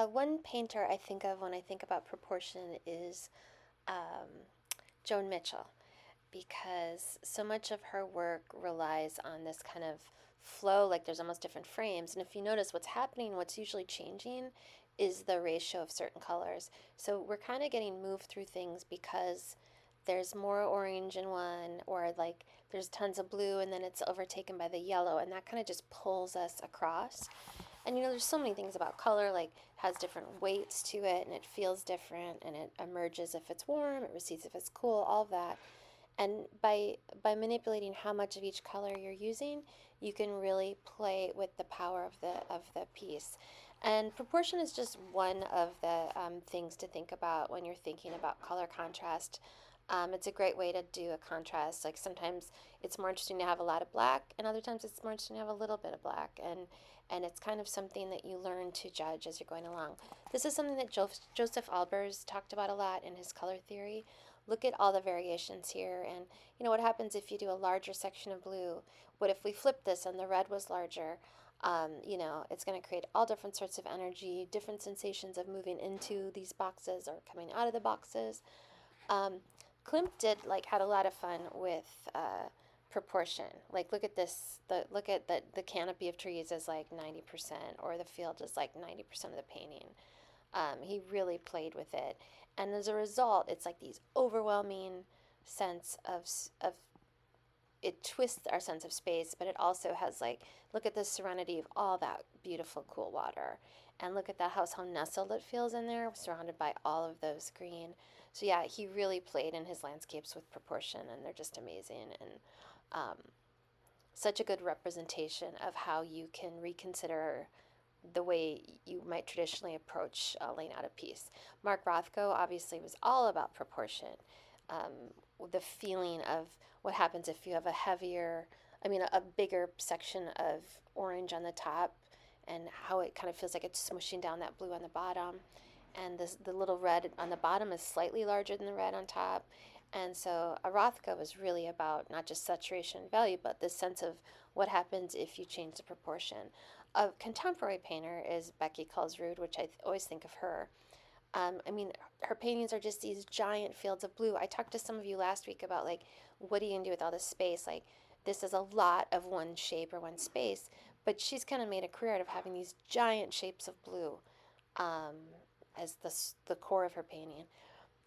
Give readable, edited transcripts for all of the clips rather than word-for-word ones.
One painter I think of when I think about proportion is um, Joan Mitchell, because so much of her work relies on this kind of flow, like there's almost different frames. And if you notice what's happening, what's usually changing is the ratio of certain colors. So we're kind of getting moved through things because there's more orange in one, or like there's tons of blue and then it's overtaken by the yellow, and that kind of just pulls us across. And there's so many things about color, like has different weights to it, and it feels different, and it emerges if it's warm, it recedes if it's cool, all of that. And by manipulating how much of each color you're using, you can really play with the power of the piece. And proportion is just one of the things to think about when you're thinking about color contrast. It's a great way to do a contrast. Like sometimes it's more interesting to have a lot of black, and other times it's more interesting to have a little bit of black. And it's kind of something that you learn to judge as you're going along. This is something that Joseph Albers talked about a lot in his color theory. Look at all the variations here, and what happens if you do a larger section of blue? What if we flip this and the red was larger? It's going to create all different sorts of energy, different sensations of moving into these boxes or coming out of the boxes. Klimt had a lot of fun with proportion. Like look at this, look at the canopy of trees is like 90%, or the field is like 90% of the painting. He really played with it, and as a result, it's like these overwhelming sense of it twists our sense of space, but it also has like, look at the serenity of all that beautiful cool water, and look at that house, how nestled it feels in there, surrounded by all of those green. So yeah, he really played in his landscapes with proportion, and they're just amazing, and such a good representation of how you can reconsider the way you might traditionally approach laying out a piece. Mark Rothko obviously was all about proportion. The feeling of what happens if you have a bigger section of orange on the top, and how it kind of feels like it's smushing down that blue on the bottom. And the little red on the bottom is slightly larger than the red on top. And so a Rothko was really about not just saturation and value, but this sense of what happens if you change the proportion. A contemporary painter is Becky Kolsrud, which I always think of her. Her paintings are just these giant fields of blue. I talked to some of you last week about like, what are you gonna do with all this space? Like, this is a lot of one shape or one space, but she's kind of made a career out of having these giant shapes of blue as the core of her painting.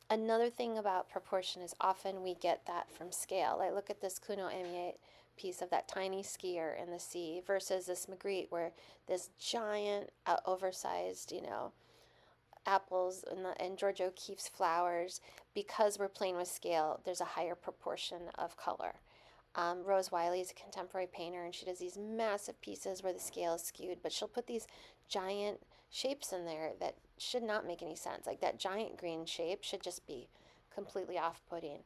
Another thing about proportion is often we get that from scale. Like look at this Kuno Amiet piece of that tiny skier in the sea versus this Magritte, where this giant oversized, apples and George O'Keeffe's flowers. Because we're playing with scale, there's a higher proportion of color. Rose Wiley is a contemporary painter, and she does these massive pieces where the scale is skewed, but she'll put these giant shapes in there that should not make any sense. Like that giant green shape should just be completely off-putting.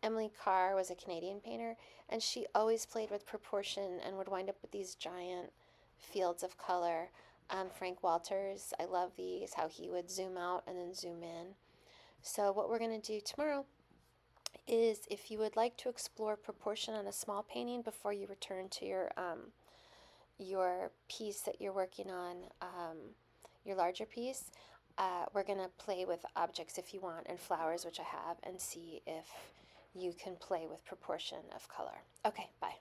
Emily Carr was a Canadian painter, and she always played with proportion and would wind up with these giant fields of color. Frank Walters, I love these, how he would zoom out and then zoom in. So what we're going to do tomorrow is, if you would like to explore proportion on a small painting before you return to your piece that you're working on, your larger piece, we're going to play with objects if you want, and flowers, which I have, and see if you can play with proportion of color. Okay, bye.